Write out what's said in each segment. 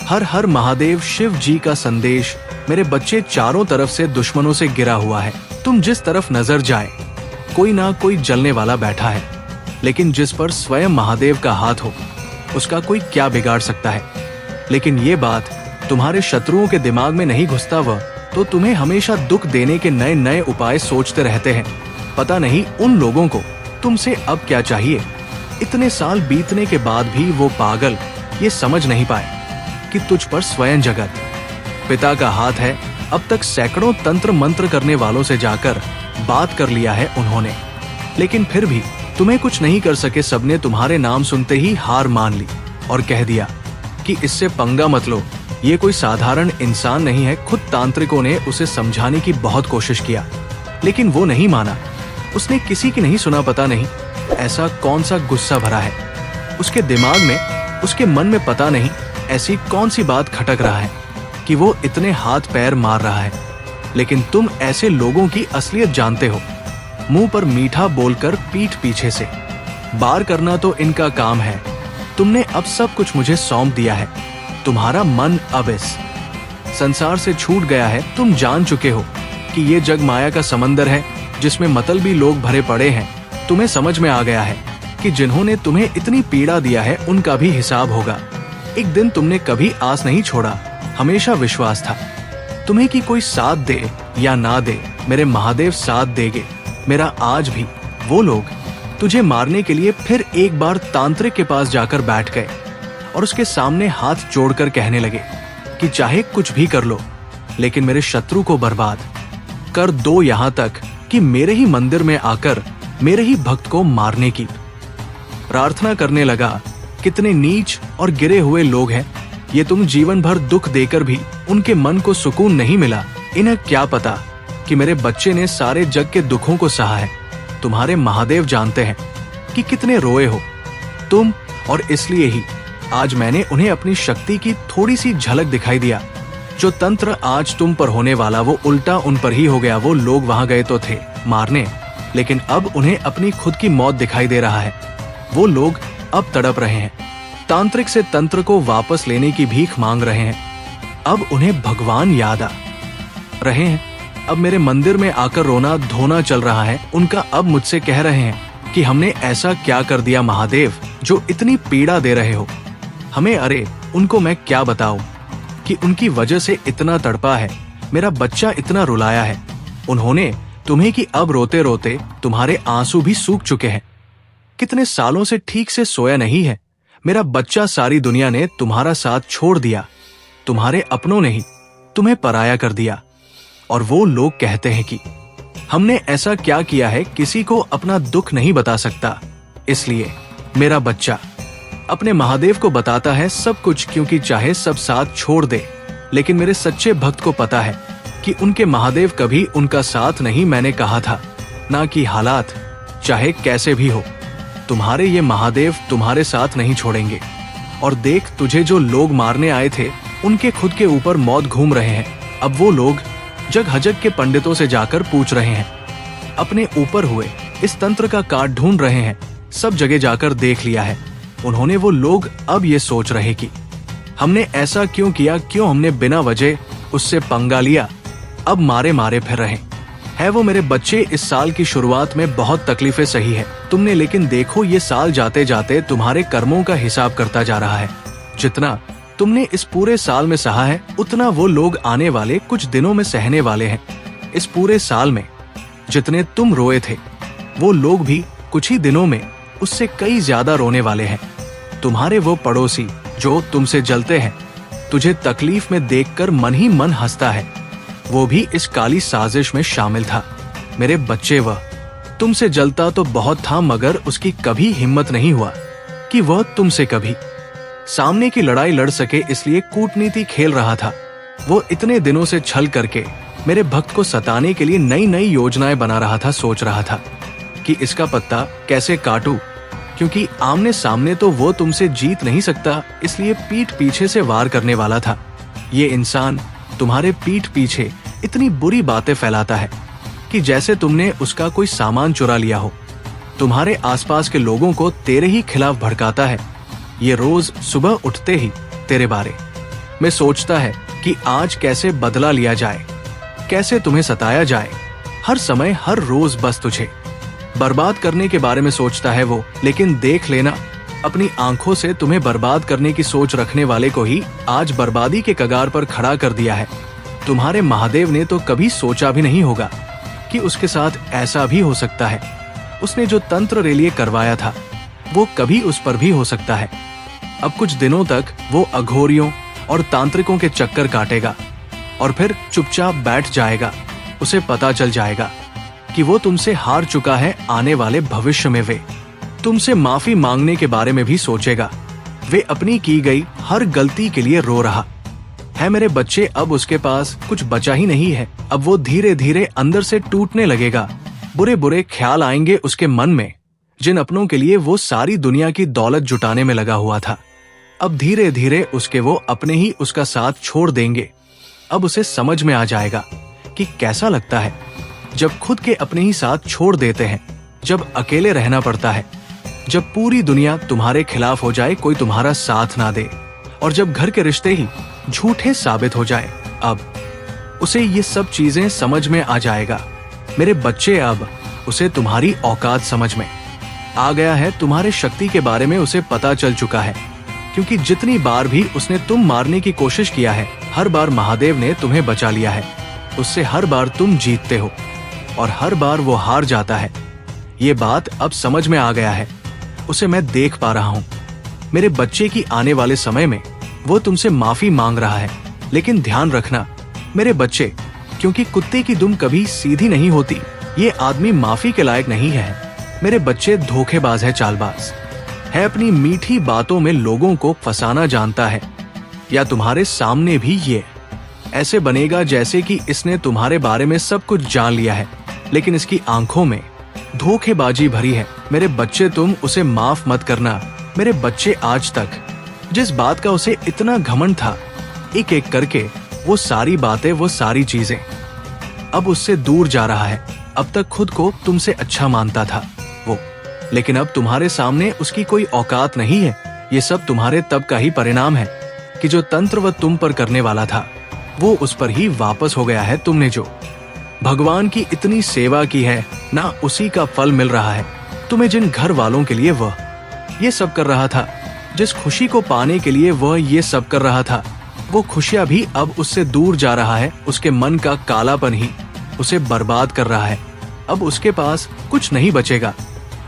हर हर महादेव शिव जी का संदेश। मेरे बच्चे, चारों तरफ से दुश्मनों से घिरा हुआ है। तुम जिस तरफ नजर जाए कोई ना कोई जलने वाला बैठा है, लेकिन जिस पर स्वयं महादेव का हाथ हो उसका कोई क्या बिगाड़ सकता है। लेकिन ये बात तुम्हारे शत्रुओं के दिमाग में नहीं घुसता, वह तो तुम्हें हमेशा दुख देने के नए नए उपाय सोचते रहते हैं। पता नहीं उन लोगों को तुमसे अब क्या चाहिए। इतने साल बीतने के बाद भी वो पागल ये समझ नहीं पाए कि तुझ पर स्वयं जगत पिता का हाथ है। अब तक सैकड़ों तंत्र मंत्र करने वालों से जाकर बात कर लिया है उन्होंने, लेकिन फिर भी तुम्हें कुछ नहीं कर सके। सबने तुम्हारे नाम सुनते ही हार मान ली और कह दिया कि इससे पंगा मत लो, ये कोई साधारण इंसान नहीं है। खुद तांत्रिकों ने उसे समझाने की बहुत कोशिश किया, लेकिन वो नहीं माना। उसने किसी की नहीं सुना। पता नहीं ऐसा कौन सा गुस्सा भरा है उसके दिमाग में, उसके मन में पता नहीं ऐसी कौन सी बात खटक रहा है कि वो इतने हाथ पैर मार रहा है। लेकिन तुम ऐसे लोगों की असलियत जानते हो। मुंह पर मीठा बोलकर पीठ पीछे से बार करना तो इनका काम है। तुमने अब सब कुछ मुझे सौंप दिया है। तुम्हारा मन अब इस संसार से छूट गया है। तुम जान चुके हो कि ये जग माया का समंदर है जिसमें मतलबी लोग भरे पड़े हैं। तुम्हें समझ में आ गया है कि जिन्होंने तुम्हें इतनी पीड़ा दिया है उनका भी हिसाब होगा। एक दिन तुमने कभी आस नहीं छोड़ा, हमेशा विश्वास था तुम्हें कि कोई साथ दे या ना दे, मेरे महादेव साथ देंगे मेरा। आज भी वो लोग तुझे मारने के लिए फिर एक बार तांत्रिक के पास जाकर बैठ गए और उसके सामने हाथ जोड़कर कहने लगे कि चाहे कुछ भी कर लो, लेकिन मेरे शत्रु को बर्बाद कर दो, यहाँ तक कि मेरे ही मंदिर में आकर मेरे ही भक्त को मारने की प्रार्थना करने लगा। कितने नीच और गिरे हुए लोग हैं ये। तुम जीवन भर दुख देकर भी उनके मन को सुकून नहीं मिला। इन्हें क्या पता कि मेरे बच्चे ने सारे जग के दुखों को सहा है। तुम्हारे महादेव जानते हैं कि कितने रोए हो तुम, और इसलिए ही आज मैंने उन्हें अपनी शक्ति की थोड़ी सी झलक दिखाई दिया। जो तंत्र आज तुम पर होने वाला वो उल्टा उन पर ही हो गया। वो लोग वहां गए तो थे मारने, लेकिन अब उन्हें अपनी खुद की मौत दिखाई दे रहा है। वो लोग अब तड़प रहे हैं, तांत्रिक से तंत्र को वापस लेने की भीख मांग रहे हैं। अब उन्हें भगवान याद आ रहे हैं। अब मेरे मंदिर में आकर रोना धोना चल रहा है उनका। अब मुझसे कह रहे हैं कि हमने ऐसा क्या कर दिया महादेव जो इतनी पीड़ा दे रहे हो हमें। अरे उनको मैं क्या बताऊं कि उनकी वजह से इतना तड़पा है, मेरा बच्चा इतना रुलाया है उन्होंने तुम्हें कि अब रोते रोते तुम्हारे आंसू भी सूख चुके हैं। कितने सालों से ठीक से सोया नहीं है मेरा बच्चा। सारी दुनिया ने तुम्हारा साथ छोड़ दिया, तुम्हारे अपनों ने ही तुम्हें पराया कर दिया। और वो लोग कहते हैं कि हमने ऐसा क्या किया है, किसी को अपना दुख नहीं बता सकता। इसलिए मेरा बच्चा अपने महादेव को बताता है सब कुछ, क्योंकि चाहे सब साथ छोड़ दे, लेकिन मेरे सच्चे भक्त को पता है कि उनके महादेव कभी उनका साथ नहीं। मैंने कहा था ना कि हालात चाहे कैसे भी हो तुम्हारे ये महादेव तुम्हारे साथ नहीं छोड़ेंगे। और देख, तुझे जो लोग मारने आए थे उनके खुद के ऊपर मौत घूम रहे हैं। अब वो लोग जग हजग के पंडितों से जाकर पूछ रहे हैं, अपने ऊपर हुए इस तंत्र का काट ढूंढ रहे हैं। सब जगह जाकर देख लिया है उन्होंने। वो लोग अब ये सोच रहे कि हमने ऐसा क्यों किया, क्यों हमने बिना वजह उससे पंगा लिया। अब मारे मारे फिर रहे है वो मेरे बच्चे। इस साल की शुरुआत में बहुत तकलीफें सही है तुमने, लेकिन देखो ये साल जाते जाते तुम्हारे कर्मों का हिसाब करता जा रहा है। जितना तुमने इस पूरे साल में सहा है उतना वो लोग आने वाले कुछ दिनों में सहने वाले हैं। इस पूरे साल में जितने तुम रोए थे वो लोग भी कुछ ही दिनों में उससे कई ज्यादा रोने वाले हैं। तुम्हारे वो पड़ोसी जो तुमसे जलते हैं, तुझे तकलीफ में देखकर मन ही मन हंसता है, वो भी इस काली साजिश में शामिल था। मेरे बच्चे, वह तुमसे जलता तो बहुत था, मगर उसकी कभी हिम्मत नहीं हुआ कि वह तुमसे कभी सामने की लड़ाई लड़ सके, इसलिए कूटनीति खेल रहा था। वो इतने दिनों से छल करके मेरे भक्त को सताने के लिए नई नई योजनाएं बना रहा था। सोच रहा था कि इसका पत्ता कैसे काटूं, क्योंकि आमने सामने तो वो तुमसे जीत नहीं सकता, इसलिए पीठ पीछे से वार करने वाला था। ये इंसान तुम्हारे पीठ पीछे इतनी बुरी बातें फैलाता है कि जैसे तुमने उसका कोई सामान चुरा लिया हो। तुम्हारे आसपास के लोगों को तेरे ही खिलाफ भड़काता है। ये रोज सुबह उठते ही तेरे बारे में सोचता है कि आज कैसे बदला लिया जाए, कैसे तुम्हें सताया जाए। हर समय हर रोज बस तुझे बर्बाद करने के बारे में सोचता है वो। लेकिन देख लेना, अपनी आंखों से तुम्हें बर्बाद करने की सोच रखने वाले को ही आज बर्बादी के कगार पर खड़ा कर दिया है। तुम्हारे महादेव ने तो कभी सोचा भी नहीं होगा कि उसके साथ ऐसा भी हो सकता है। उसने जो तंत्र रेलिए करवाया था वो कभी उस पर भी हो सकता है। अब कुछ दिनों तक वो अघोरियों और तांत्रिकों के चक्कर काटेगा और फिर चुपचाप बैठ जाएगा। उसे पता चल जाएगा कि वो तुमसे हार चुका है। आने वाले भविष्य में वे तुमसे माफी मांगने के बारे में भी सोचेगा। वे अपनी की गई हर गलती के लिए रो रहा है। मेरे बच्चे, अब उसके पास कुछ बचा ही नहीं है। अब वो धीरे धीरे अंदर से टूटने लगेगा। बुरे बुरे ख्याल आएंगे उसके मन में, जिन अपनों के लिए वो सारी दुनिया की दौलत जुटाने में लगा हुआ था। अब धीरे धीरे उसके वो अपने ही उसका साथ छोड़ देंगे। अब उसे समझ में आ जाएगा कि कैसा लगता है जब खुद के अपने ही साथ छोड़ देते हैं, जब अकेले रहना पड़ता है, जब पूरी दुनिया तुम्हारे खिलाफ हो जाए, कोई तुम्हारा साथ ना दे, और जब घर के रिश्ते ही झूठे साबित हो जाए। अब उसे ये सब चीजें समझ में आ जाएगा। मेरे बच्चे, अब उसे तुम्हारी औकात समझ में आ गया है। तुम्हारे शक्ति के बारे में उसे पता चल चुका है, क्योंकि जितनी बार भी उसने तुम मारने की कोशिश किया है, हर बार महादेव ने तुम्हें बचा लिया है। उससे हर बार तुम जीतते हो और हर बार वो हार जाता है। ये बात अब समझ में आ गया है। उसे मैं देख पा रहा हूँ। मेरे बच्चे की आने वाले समय में वो तुमसे माफी मांग रहा है। लेकिन ध्यान रखना मेरे बच्चे, क्योंकि कुत्ते की दुम कभी सीधी नहीं होती। ये आदमी माफी के लायक नहीं है। मेरे बच्चे धोखेबाज है, चालबाज है, अपनी मीठी बातों में लोगों को फंसाना जानता है। या तुम्हारे सामने भी ये ऐसे बनेगा जैसे कि इसने तुम्हारे बारे में सब कुछ जान लिया है, लेकिन इसकी आंखों में धोखेबाजी भरी है। मेरे बच्चे, तुम उसे माफ मत करना। मेरे बच्चे, आज तक जिस बात का उसे इतना घमंड था, एक एक करके वो सारी बातें, वो सारी चीजें अब उससे दूर जा रहा है। अब तक खुद को तुमसे अच्छा मानता था वो, लेकिन अब तुम्हारे सामने उसकी कोई औकात नहीं है। ये सब तुम्हारे तब का ही परिणाम है कि जो तंत्र वह तुम पर करने वाला था वो उस पर ही वापस हो गया है। तुमने जो भगवान की इतनी सेवा की है ना, उसी का फल मिल रहा है तुम्हें। जिन घर वालों के लिए वह ये सब कर रहा था, जिस खुशी को पाने के लिए वह ये सब कर रहा था, वो खुशियां भी अब उससे दूर जा रहा है। उसके मन का कालापन ही उसे बर्बाद कर रहा है। अब उसके पास कुछ नहीं बचेगा।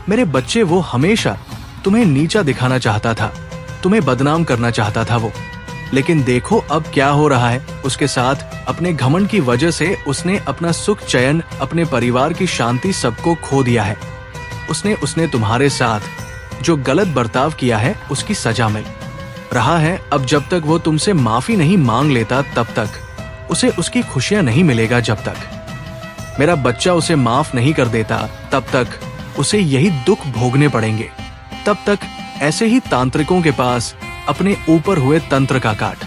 मेरे बच्चे, वो हमेशा तुम्हें नीचा दिखाना चाहता था, तुम्हें बदनाम करना चाहता था वो। लेकिन देखो अब क्या हो रहा है उसके साथ। अपने घमंड की वजह से उसने अपना सुख, चैन, अपने परिवार की शांति सबको खो दिया है। उसने तुम्हारे साथ जो गलत बर्ताव किया है उसकी सजा मिल रहा है। अब जब तक वो तुमसे माफी नहीं मांग लेता, तब तक उसे उसकी खुशियां नहीं मिलेगा। जब तक मेरा बच्चा उसे माफ नहीं कर देता, तब तक उसे यही दुख भोगने पड़ेंगे। तब तक ऐसे ही तांत्रिकों के पास अपने ऊपर हुए तंत्र का काट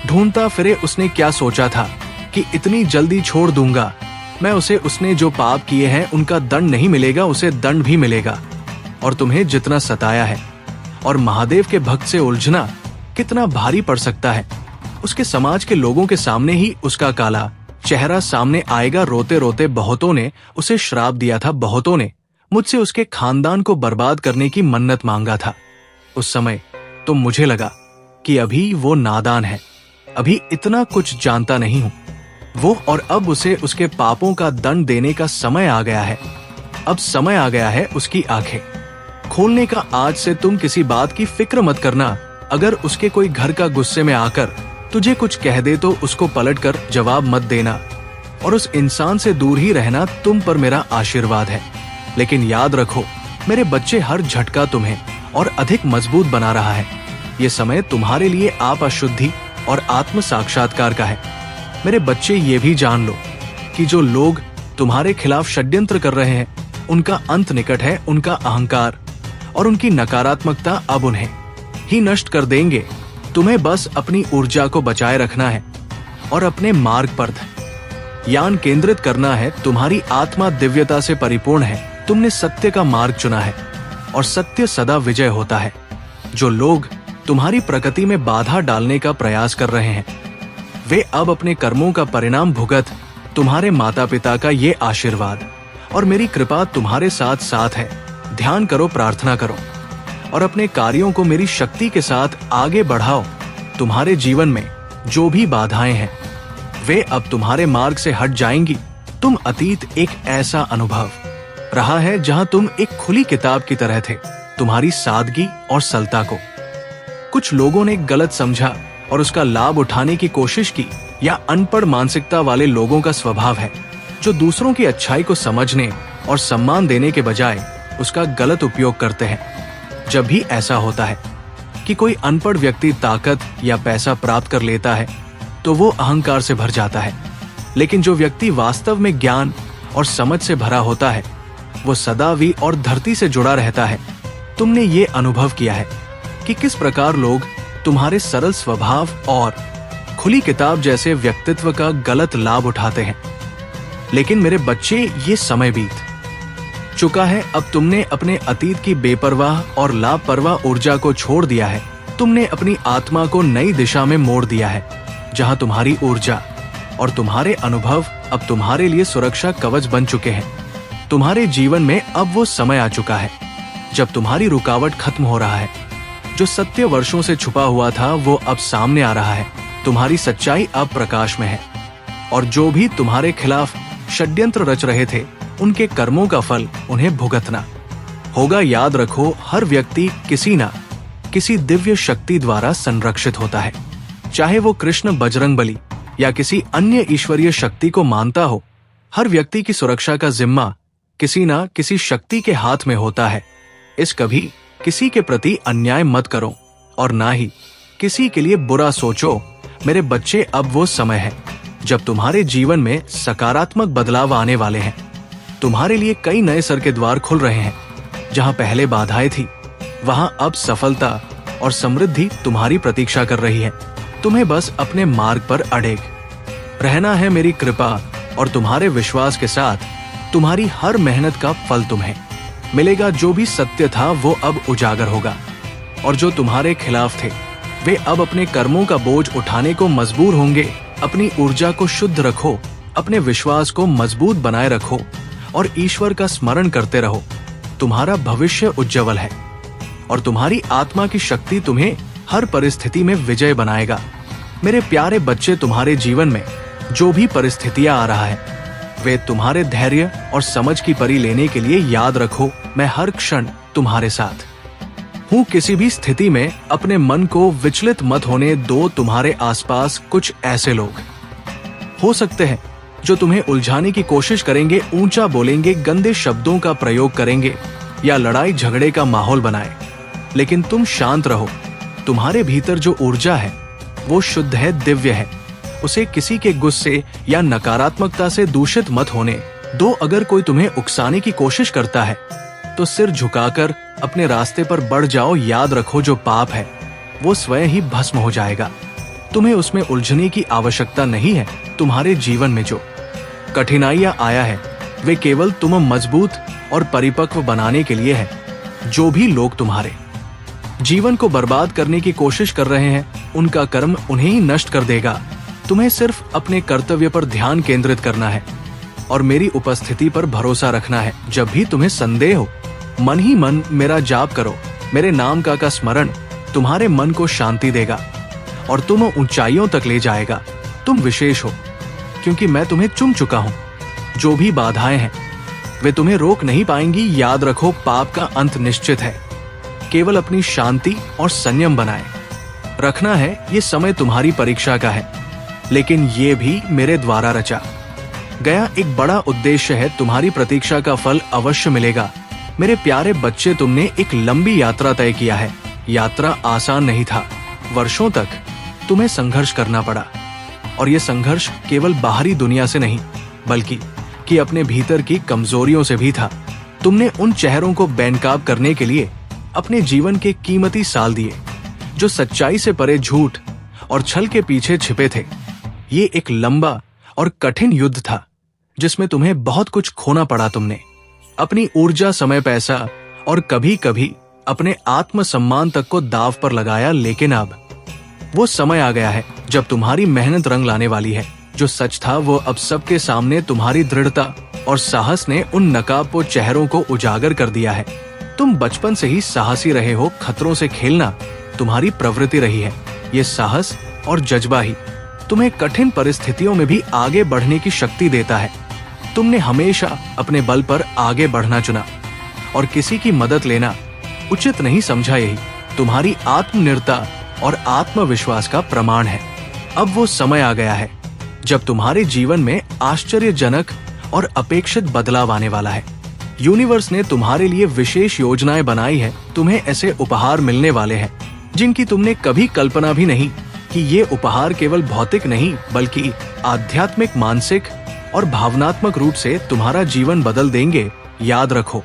ढूंढता फिरे। उसने क्या सोचा था कि इतनी जल्दी छोड़ दूंगा मैं उसे। उसने जो पाप किए हैं उनका दंड नहीं मिलेगा, उसे दंड भी मिलेगा। और तुम्हें जितना सताया है और महादेव के भक्त से उलझना कितना भारी पड़ सकता है। उसके समाज के लोगों के सामने ही उसका काला चेहरा सामने आएगा। रोते रोते बहुतों ने उसे श्राप दिया था, बहुतों ने मुझसे उसके खानदान को बर्बाद करने की मन्नत मांगा था। उस समय तो मुझे लगा कि अभी वो नादान है, अभी इतना कुछ जानता नहीं हूं वो, और अब उसे उसके पापों का दंड देने का समय आ गया है। अब समय आ गया है उसकी आंखें खोलने का। आज से तुम किसी बात की फिक्र मत करना। अगर उसके कोई घर का गुस्से में आकर तुझे कुछ कह दे तो उसको पलटकर जवाब मत देना, और उस इंसान से दूर ही रहना तुम पर मेरा आशीर्वाद है। लेकिन याद रखो मेरे बच्चे, हर झटका तुम्हें और अधिक मजबूत बना रहा है। ये समय तुम्हारे लिए आप अशुद्धि और आत्म साक्षात्कार का है। मेरे बच्चे, ये भी जान लो कि जो लोग तुम्हारे खिलाफ षड्यंत्र कर रहे हैं उनका अंत निकट है। उनका अहंकार और उनकी नकारात्मकता अब उन्हें ही नष्ट कर देंगे। तुम्हें बस अपनी ऊर्जा को बचाए रखना है और अपने मार्ग पर ध्यान केंद्रित करना है। तुम्हारी आत्मा दिव्यता से परिपूर्ण है। तुमने सत्य का मार्ग चुना है और सत्य सदा विजय होता है। जो लोग तुम्हारी प्रकृति में बाधा डालने का प्रयास कर रहे हैं। वे अब अपने कर्मों का परिणाम भुगत तुम्हारे माता पिता का ये आशीर्वाद और मेरी कृपा तुम्हारे साथ साथ है। ध्यान करो, प्रार्थना करो और अपने कार्यों को मेरी शक्ति के साथ आगे बढ़ाओ। तुम्हारे जीवन में जो भी बाधाएं हैं वे अब तुम्हारे मार्ग से हट जाएंगी। तुम अतीत एक ऐसा अनुभव रहा है जहां तुम एक खुली किताब की तरह थे। तुम्हारी सादगी और सरलता को कुछ लोगों ने गलत समझा और उसका लाभ उठाने की कोशिश की। या अनपढ़ मानसिकता वाले लोगों का स्वभाव है जो दूसरों की अच्छाई को समझने और सम्मान देने के बजाय उसका गलत उपयोग करते हैं। जब भी ऐसा होता है कि कोई अनपढ़ व्यक्ति ताकत या पैसा प्राप्त कर लेता है तो वो अहंकार से भर जाता है, लेकिन जो व्यक्ति वास्तव में ज्ञान और समझ से भरा होता है वो सदावी और धरती से जुड़ा रहता है। तुमने ये अनुभव किया है कि किस प्रकार लोग तुम्हारे सरल स्वभाव और खुली किताब जैसे व्यक्तित्व का गलत लाभ उठाते हैं। लेकिन मेरे बच्चे, ये समय बीत चुका है। अब तुमने अपने अतीत की बेपरवाह और लापरवाह ऊर्जा को छोड़ दिया है। तुमने अपनी आत्मा को नई दिशा में मोड़ दिया है, जहां तुम्हारी ऊर्जा और तुम्हारे अनुभव अब तुम्हारे लिए सुरक्षा कवच बन चुके हैं। तुम्हारे जीवन में अब वो समय आ चुका है जब तुम्हारी रुकावट खत्म हो रहा है। जो सत्य वर्षों से छुपा हुआ था वो अब सामने आ रहा है। तुम्हारी सच्चाई अब प्रकाश में है और जो भी तुम्हारे खिलाफ षड्यंत्र रच रहे थे उनके कर्मों का फल उन्हें भुगतना होगा। याद रखो, हर व्यक्ति किसी न किसी दिव्य शक्ति द्वारा संरक्षित होता है, चाहे वो कृष्ण, बजरंगबली या किसी अन्य ईश्वरीय शक्ति को मानता हो। हर व्यक्ति की सुरक्षा का जिम्मा किसी न किसी शक्ति के हाथ में होता है। इस कभी किसी के प्रति अन्याय मत करो और ना ही किसी के लिए बुरा सोचो। मेरे बच्चे, अब वो समय है जब तुम्हारे जीवन में सकारात्मक बदलाव आने वाले हैं। तुम्हारे लिए कई नए सर के द्वार खुल रहे हैं। जहां पहले बाधाएं थी वहां अब सफलता और समृद्धि तुम्हारी प्रतीक्षा कर रही है। तुम्हें बस अपने मार्ग पर अड़े रहना है। मेरी कृपा और तुम्हारे विश्वास के साथ तुम्हारी हर मेहनत का फल तुम्हें मिलेगा। जो भी सत्य था वो अब उजागर होगा और जो तुम्हारे खिलाफ थे वे अब अपने कर्मों का बोझ उठाने को मजबूर होंगे। अपनी ऊर्जा को शुद्ध रखो, अपने विश्वास को मजबूत बनाए रखो और ईश्वर का स्मरण करते रहो। तुम्हारा भविष्य उज्जवल है और तुम्हारी आत्मा की शक्ति तुम्हें हर परिस्थिति में विजय बनाएगा। मेरे प्यारे बच्चे, तुम्हारे जीवन में जो भी परिस्थितियां आ रहा है वे तुम्हारे धैर्य और समझ की परी लेने के लिए। याद रखो, मैं हर क्षण तुम्हारे साथ हूँ। किसी भी स्थिति में अपने मन को विचलित मत होने दो। तुम्हारे आसपास कुछ ऐसे लोग हो सकते हैं जो तुम्हें उलझाने की कोशिश करेंगे, ऊंचा बोलेंगे, गंदे शब्दों का प्रयोग करेंगे या लड़ाई झगड़े का माहौल बनाए। लेकिन तुम शांत रहो। तुम्हारे भीतर जो ऊर्जा है वो शुद्ध है, दिव्य है। उसे किसी के गुस्से या नकारात्मकता से दूषित मत होने दो। अगर कोई तुम्हें उकसाने की कोशिश करता है तो सिर झुकाकर अपने रास्ते पर बढ़ जाओ। याद रखो, जो पाप है वो स्वयं ही भस्म हो जाएगा। तुम्हें उसमें उलझने की आवश्यकता नहीं है। तुम्हारे जीवन में जो कठिनाइयां आया है वे केवल तुम्हें मजबूत और परिपक्व बनाने के लिए है। जो भी लोग तुम्हारे जीवन को बर्बाद करने की कोशिश कर रहे हैं उनका कर्म उन्हें ही नष्ट कर देगा। तुम्हें सिर्फ अपने कर्तव्य पर ध्यान केंद्रित करना है और मेरी उपस्थिति पर भरोसा रखना है। जब भी तुम्हें संदेह हो, मन ही मन मेरा जाप करो। मेरे नाम का स्मरण तुम्हारे मन को शांति देगा और तुम ऊंचाइयों तक ले जाएगा। तुम विशेष हो क्योंकि मैं तुम्हें चुन चुका हूँ। जो भी बाधाएं हैं वे तुम्हें रोक नहीं पाएंगी। याद रखो, पाप का अंत निश्चित है। केवल अपनी शांति और संयम बनाए रखना है। ये समय तुम्हारी परीक्षा का है, लेकिन ये भी मेरे द्वारा रचा गया एक बड़ा उद्देश्य है। तुम्हारी प्रतीक्षा का फल अवश्य मिलेगा। मेरे प्यारे बच्चे, तुमने एक लंबी यात्रा तय किया है। यात्रा आसान नहीं था। वर्षों तक तुम्हें संघर्ष करना पड़ा और ये संघर्ष केवल बाहरी दुनिया से नहीं बल्कि कि अपने भीतर की कमजोरियों से भी था। तुमने उन चेहरों को बेनकाब करने के लिए अपने जीवन के कीमती साल दिए जो सच्चाई से परे झूठ और छल के पीछे छिपे थे। ये एक लंबा और कठिन युद्ध था जिसमें तुम्हें बहुत कुछ खोना पड़ा। तुमने अपनी ऊर्जा, समय, पैसा और कभी कभी अपने आत्मसम्मान तक को दांव पर लगाया, लेकिन अब वो समय आ गया है जब तुम्हारी मेहनत रंग लाने वाली है। जो सच था वो अब सबके सामने तुम्हारी दृढ़ता और साहस ने उन नकाबपोश चेहरों को उजागर कर दिया है। तुम बचपन से ही साहसी रहे हो, खतरों से खेलना तुम्हारी प्रवृत्ति रही है। ये साहस और जज्बा ही तुम्हें कठिन परिस्थितियों में भी आगे बढ़ने की शक्ति देता है। तुमने हमेशा अपने बल पर आगे बढ़ना चुना और किसी की मदद लेना उचित नहीं समझा। यही तुम्हारी आत्मनिर्भरता और आत्मविश्वास का प्रमाण है। अब वो समय आ गया है जब तुम्हारे जीवन में आश्चर्यजनक और अपेक्षित बदलाव आने वाला है। यूनिवर्स ने तुम्हारे लिए विशेष योजनाएं बनाई है। तुम्हें ऐसे उपहार मिलने वाले हैं जिनकी तुमने कभी कल्पना भी नहीं कि ये उपहार केवल भौतिक नहीं बल्कि आध्यात्मिक, मानसिक और भावनात्मक रूप से तुम्हारा जीवन बदल देंगे। याद रखो,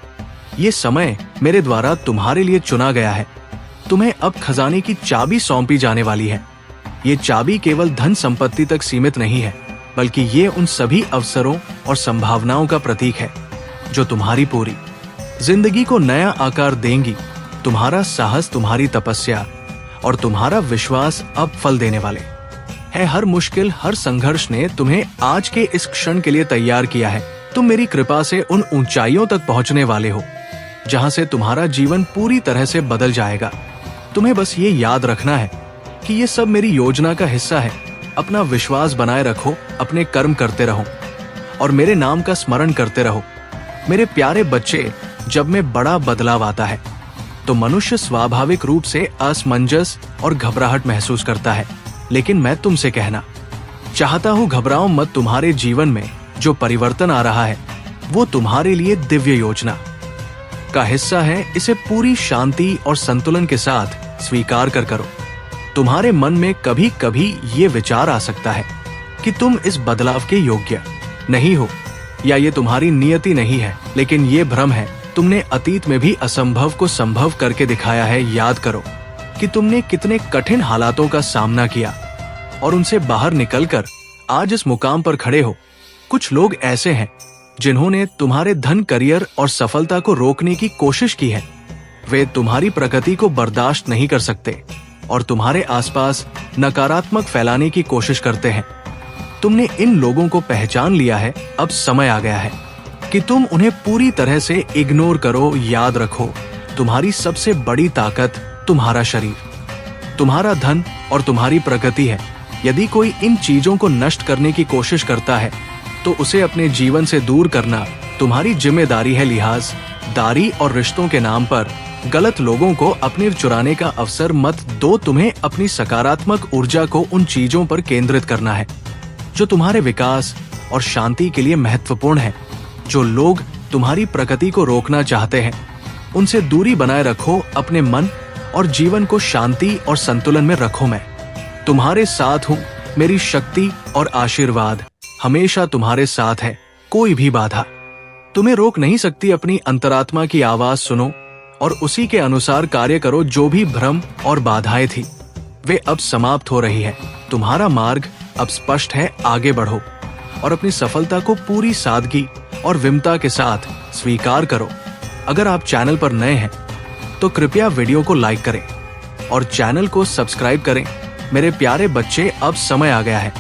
ये समय मेरे द्वारा तुम्हारे लिए चुना गया है। तुम्हें अब खजाने की चाबी सौंपी जाने वाली है। ये चाबी केवल धन संपत्ति तक सीमित नहीं है, बल्कि ये उन सभी अवसरों और संभावनाओं का प्रतीक है जो तुम्हारी पूरी जिंदगी को नया आकार देंगी। तुम्हारा साहस, तुम्हारी तपस्या और तुम्हारा विश्वास अब फल देने वाले है। हर मुश्किल, हर संघर्ष ने तुम्हें आज के इस क्षण के लिए तैयार किया है। तुम मेरी कृपा से उन ऊंचाइयों तक पहुंचने वाले हो जहां से तुम्हारा जीवन पूरी तरह से बदल जाएगा। तुम्हें बस ये याद रखना है कि ये सब मेरी योजना का हिस्सा है। अपना विश्वास बनाए रखो, अपने कर्म करते रहो और मेरे नाम का स्मरण करते रहो। मेरे प्यारे बच्चे, जब में बड़ा बदलाव आता है तो मनुष्य स्वाभाविक रूप से असमंजस और घबराहट महसूस करता है, लेकिन मैं तुमसे कहना चाहता हूँ, घबराओ मत। तुम्हारे जीवन में जो परिवर्तन आ रहा है वो तुम्हारे लिए दिव्य योजना का हिस्सा है। इसे पूरी शांति और संतुलन के साथ स्वीकार कर करो। तुम्हारे मन में कभी कभी ये विचार आ सकता है कि तुम इस बदलाव के योग्य नहीं हो या ये तुम्हारी नियति नहीं है, लेकिन ये भ्रम है। तुमने अतीत में भी असंभव को संभव करके दिखाया है। याद करो कि तुमने कितने कठिन हालातों का सामना किया और उनसे बाहर निकलकर आज इस मुकाम पर खड़े हो। कुछ लोग ऐसे हैं जिन्होंने तुम्हारे धन, करियर और सफलता को रोकने की कोशिश की है। वे तुम्हारी प्रगति को बर्दाश्त नहीं कर सकते और तुम्हारे आसपास नकारात्मक फैलाने की कोशिश करते हैं। तुमने इन लोगों को पहचान लिया है। अब समय आ गया है कि तुम उन्हें पूरी तरह से इग्नोर करो। याद रखो, तुम्हारी सबसे बड़ी ताकत तुम्हारा शरीर, तुम्हारा धन और तुम्हारी प्रगति है। यदि कोई इन चीजों को नष्ट करने की कोशिश करता है तो उसे अपने जीवन से दूर करना तुम्हारी जिम्मेदारी है। लिहाजदारी और रिश्तों के नाम पर गलत लोगों को अपने चुराने का अवसर मत दो। तुम्हें अपनी सकारात्मक ऊर्जा को उन चीजों पर केंद्रित करना है जो तुम्हारे विकास और शांति के लिए महत्वपूर्ण है। जो लोग तुम्हारी प्रगति को रोकना चाहते हैं उनसे दूरी बनाए रखो। अपने मन और जीवन को शांति और संतुलन में रखो। मैं तुम्हारे साथ हूँ। मेरी शक्ति और आशीर्वाद हमेशा तुम्हारे साथ है। कोई भी बाधा तुम्हें रोक नहीं सकती। अपनी अंतरात्मा की आवाज सुनो और उसी के अनुसार कार्य करो। जो भी भ्रम और बाधाएं थी वे अब समाप्त हो रही है। तुम्हारा मार्ग अब स्पष्ट है। आगे बढ़ो और अपनी सफलता को पूरी सादगी और विनम्रता के साथ स्वीकार करो। अगर आप चैनल पर नए हैं तो कृपया वीडियो को लाइक करें और चैनल को सब्सक्राइब करें। मेरे प्यारे बच्चे, अब समय आ गया है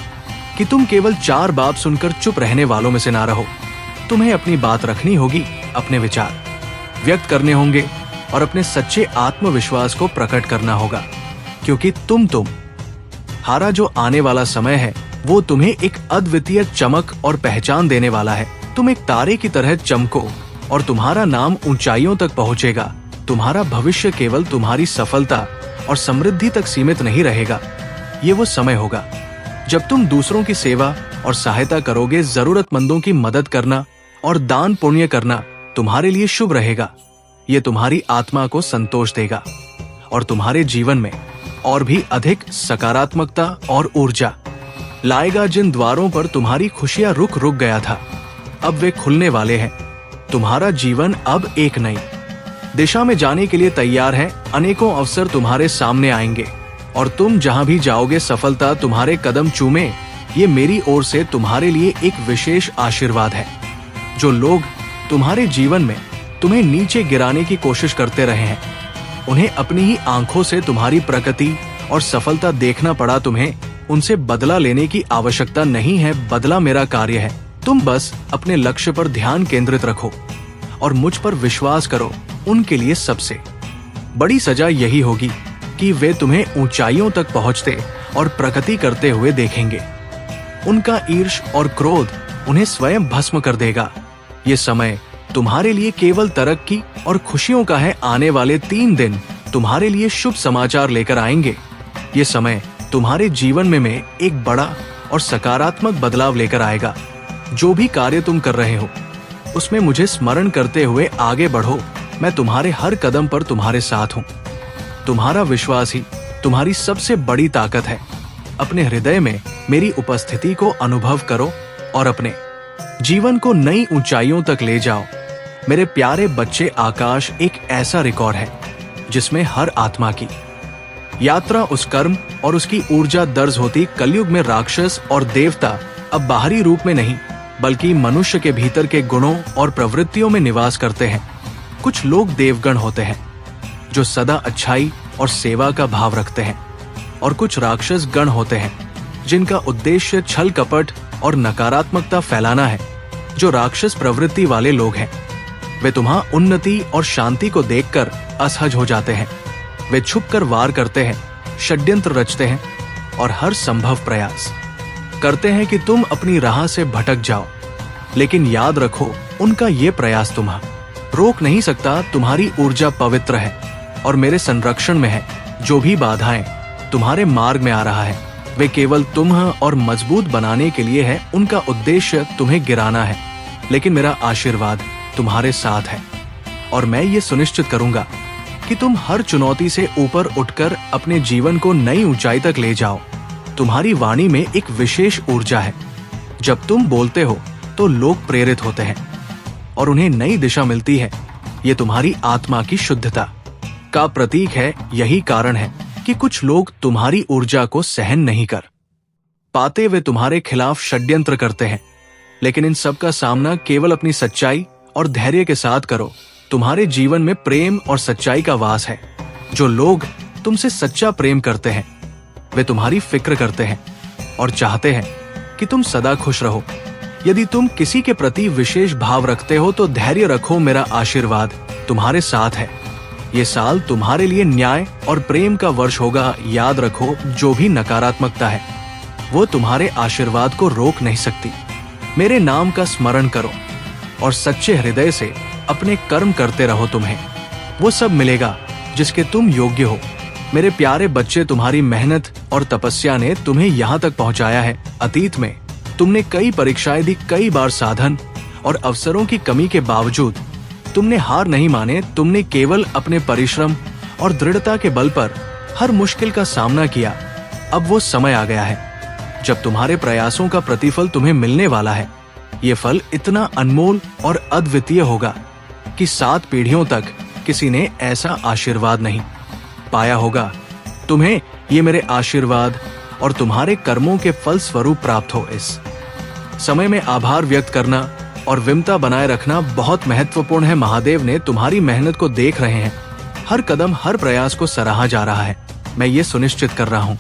कि तुम केवल 4 बात सुनकर चुप रहने वालों में से ना रहो। तुम्हें अपनी बात रखनी होगी, अपने विचार व्यक्त करने होंगे और अपने सच्चे आत्मविश्वास को प्रकट करना होगा, क्योंकि तुम्हारा जो आने वाला समय है वो तुम्हें एक अद्वितीय चमक और पहचान देने वाला है। तुम एक तारे की तरह चमको और तुम्हारा नाम ऊंचाइयों तक पहुंचेगा। तुम्हारा भविष्य केवल तुम्हारी सफलता और समृद्धि तक सीमित नहीं रहेगा। ये वो समय होगा जब तुम दूसरों की सेवा और सहायता करोगे। जरूरतमंदों की मदद करना और दान पुण्य करना तुम्हारे लिए शुभ रहेगा। ये तुम्हारी आत्मा को संतोष देगा और तुम्हारे जीवन में और भी अधिक सकारात्मकता और ऊर्जा लाएगा। जिन द्वारों पर तुम्हारी खुशियां रुक गया था अब वे खुलने वाले हैं। तुम्हारा जीवन अब एक नई दिशा में जाने के लिए तैयार है। अनेकों अवसर तुम्हारे सामने आएंगे और तुम जहां भी जाओगे सफलता तुम्हारे कदम चूमे। ये मेरी ओर से तुम्हारे लिए एक विशेष आशीर्वाद है। जो लोग तुम्हारे जीवन में तुम्हें नीचे गिराने की कोशिश करते रहे हैं उन्हें अपनी ही आंखों से तुम्हारी प्रगति और सफलता देखना पड़ा। तुम्हें उनसे बदला लेने की आवश्यकता नहीं है, बदला मेरा कार्य है। तुम बस अपने लक्ष्य पर ध्यान केंद्रित रखो और मुझ पर विश्वास करो। उनके लिए सबसे बड़ी सजा यही होगी कि वे तुम्हें ऊंचाइयों तक पहुंचते और प्रगति करते हुए देखेंगे। उनका ईर्ष और क्रोध उन्हें स्वयं भस्म कर देगा। ये समय तुम्हारे लिए केवल तरक्की और खुशियों का है। आने वाले 3 दिन तुम्हारे लिए शुभ समाचार लेकर आएंगे। ये समय तुम्हारे जीवन में एक बड़ा और सकारात्मक बदलाव लेकर आएगा। जो भी कार्य तुम कर रहे हो उसमें मुझे स्मरण करते हुए आगे बढ़ो। मैं तुम्हारे हर कदम पर तुम्हारे साथ हूँ। तुम्हारा विश्वास ही तुम्हारी सबसे बड़ी ताकत है। अपने हृदय में मेरी उपस्थिति को अनुभव करो और अपने जीवन को नई ऊंचाइयों तक ले जाओ। मेरे प्यारे बच्चे, आकाश एक ऐसा रिकॉर्ड है जिसमें हर आत्मा की यात्रा, उस कर्म और उसकी ऊर्जा दर्ज होती। कलयुग में राक्षस और देवता अब बाहरी रूप में नहीं बल्कि मनुष्य के भीतर के गुणों और प्रवृत्तियों में निवास करते हैं। कुछ लोग देवगण होते हैं जो सदा अच्छाई और सेवा का भाव रखते हैं, और कुछ राक्षस गण होते हैं जिनका उद्देश्य छल कपट और नकारात्मकता फैलाना है। जो राक्षस प्रवृत्ति वाले लोग हैं वे तुम्हारी उन्नति और शांति को देखकर असहज हो जाते हैं। वे छुपकर वार करते हैं, षड्यंत्र रचते हैं और हर संभव प्रयास करते हैं कि तुम अपनी राह से भटक जाओ। लेकिन याद रखो, उनका ये प्रयास तुम्हें रोक नहीं सकता। तुम्हारी ऊर्जा पवित्र है और मेरे संरक्षण में है। जो भी बाधाएं तुम्हारे मार्ग में आ रहा है वे केवल तुम्हें और मजबूत बनाने के लिए है। उनका उद्देश्य तुम्हें गिराना है, लेकिन मेरा आशीर्वाद तुम्हारे साथ है और मैं ये सुनिश्चित करूंगा कि तुम हर चुनौती से ऊपर उठकर अपने जीवन को नई ऊंचाई तक ले जाओ। तुम्हारी वाणी में एक विशेष ऊर्जा है। जब तुम बोलते हो तो लोग प्रेरित होते हैं और उन्हें नई दिशा मिलती है। ये तुम्हारी आत्मा की शुद्धता का प्रतीक है। यही कारण है कि कुछ लोग तुम्हारी ऊर्जा को सहन नहीं कर पाते। वे तुम्हारे खिलाफ षड्यंत्र करते हैं, लेकिन इन सब का सामना केवल अपनी सच्चाई और धैर्य के साथ करो। तुम्हारे जीवन में प्रेम और सच्चाई का वास है। जो लोग तुमसे सच्चा प्रेम करते हैं वे तुम्हारी फिक्र करते हैं और चाहते हैं कि तुम सदा खुश रहो। यदि तुम किसी के प्रति विशेष भाव रखते हो तो धैर्य रखो, मेरा आशीर्वाद तुम्हारे साथ है। ये साल तुम्हारे लिए न्याय और प्रेम का वर्ष होगा। याद रखो, जो भी नकारात्मकता है वो तुम्हारे आशीर्वाद को रोक नहीं सकती। मेरे नाम का स्मरण करो और सच्चे हृदय से अपने कर्म करते रहो। तुम्हें वो सब मिलेगा जिसके तुम योग्य हो। मेरे प्यारे बच्चे, तुम्हारी मेहनत और तपस्या ने तुम्हें यहाँ तक पहुँचाया है। अतीत में तुमने कई परीक्षाएं दी, कई बार साधन और अवसरों की कमी के बावजूद तुमने हार नहीं माने। तुमने केवल अपने परिश्रम और दृढ़ता के बल पर हर मुश्किल का सामना किया। अब वो समय आ गया है जब तुम्हारे प्रयासों का प्रतिफल तुम्हें मिलने वाला है। ये फल इतना अनमोल और अद्वितीय होगा कि 7 पीढ़ियों तक किसी ने ऐसा आशीर्वाद नहीं पाया होगा। तुम्हें ये मेरे आशीर्वाद और तुम्हारे कर्मों के फल स्वरूप प्राप्त हो। इस समय में आभार व्यक्त करना और विमता बनाए रखना बहुत महत्वपूर्ण है। महादेव ने तुम्हारी मेहनत को देख रहे हैं। हर कदम, हर प्रयास को सराहा जा रहा है। मैं ये सुनिश्चित कर रहा हूँ